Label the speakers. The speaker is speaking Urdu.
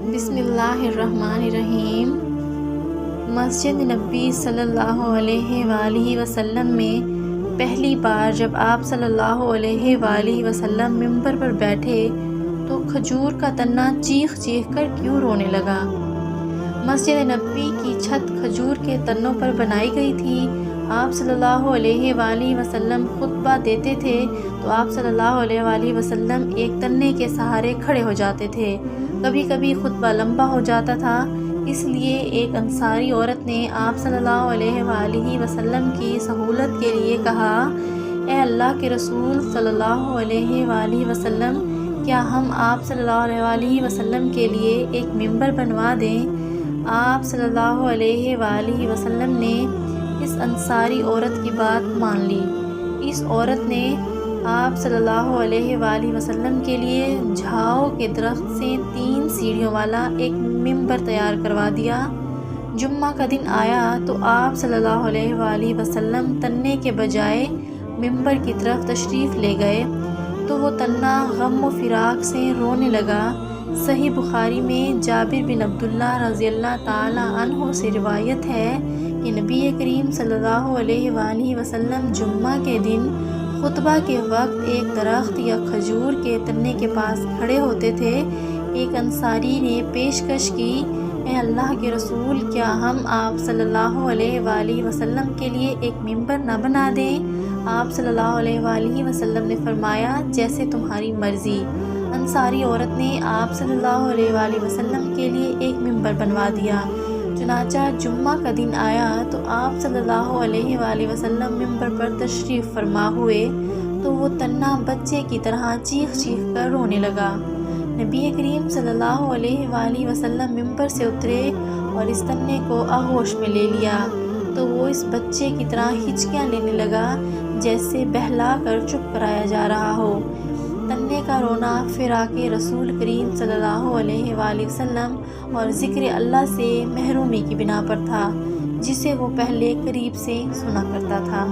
Speaker 1: بسم اللہ الرحمن الرحیم۔ مسجد نبی صلی اللہ علیہ وآلہ وسلم میں پہلی بار جب آپ صلی اللہ علیہ وآلہ وسلم ممبر پر بیٹھے تو کھجور کا تنا چیخ چیخ کر کیوں رونے لگا؟ مسجد نبی کی چھت کھجور کے تنوں پر بنائی گئی تھی۔ آپ صلی اللہ علیہ وآلہ وسلم خطبہ دیتے تھے تو آپ صلی اللہ علیہ وآلہ وسلم ایک تنے کے سہارے کھڑے ہو جاتے تھے۔ کبھی کبھی خطبہ لمبا ہو جاتا تھا، اس لیے ایک انصاری عورت نے آپ صلی اللہ علیہ وآلہ وسلم کی سہولت کے لیے کہا، اے اللہ کے رسول صلی اللہ علیہ وآلہ وسلم، کیا ہم آپ صلی اللہ علیہ وآلہ وسلم کے لیے ایک ممبر بنوا دیں؟ آپ صلی اللہ علیہ وآلہ وسلم نے اس انصاری عورت کی بات مان لی۔ اس عورت نے آپ صلی اللہ علیہ وآلہ وسلم کے لیے جھاؤ کے درخت سے 3 سیڑھیوں والا ایک ممبر تیار کروا دیا۔ جمعہ کا دن آیا تو آپ صلی اللہ علیہ وآلہ وسلم تنے کے بجائے ممبر کی طرف تشریف لے گئے تو وہ تنا غم و فراق سے رونے لگا۔ صحیح بخاری میں جابر بن عبداللہ رضی اللہ تعالی عنہ سے روایت ہے کہ نبی کریم صلی اللہ علیہ وآلہ وسلم جمعہ کے دن خطبہ کے وقت ایک درخت یا کھجور کے تنے کے پاس کھڑے ہوتے تھے۔ ایک انصاری نے پیشکش کی، اے اللہ کے رسول، کیا ہم آپ صلی اللہ علیہ وآلہ وسلم کے لیے ایک ممبر نہ بنا دیں؟ آپ صلی اللہ علیہ وآلہ وسلم نے فرمایا، جیسے تمہاری مرضی۔ انصاری عورت نے آپ صلی اللہ علیہ وآلہ وسلم کے لیے ایک ممبر بنوا دیا۔ چنانچہ جمعہ کا دن آیا تو آپ صلی اللہ علیہ وآلہ وسلم ممبر پر تشریف فرما ہوئے تو وہ تنا بچے کی طرح چیخ چیخ کر رونے لگا۔ نبی کریم صلی اللہ علیہ وآلہ وسلم ممبر سے اترے اور اس تنے کو آغوش میں لے لیا تو وہ اس بچے کی طرح ہچکیاں لینے لگا جیسے بہلا کر چپ کرایا جا رہا ہو۔ تنے کا رونا فراق رسول کریم صلی اللہ علیہ وآلہ وسلم اور ذکر اللہ سے محرومی کی بنا پر تھا، جسے وہ پہلے قریب سے سنا کرتا تھا۔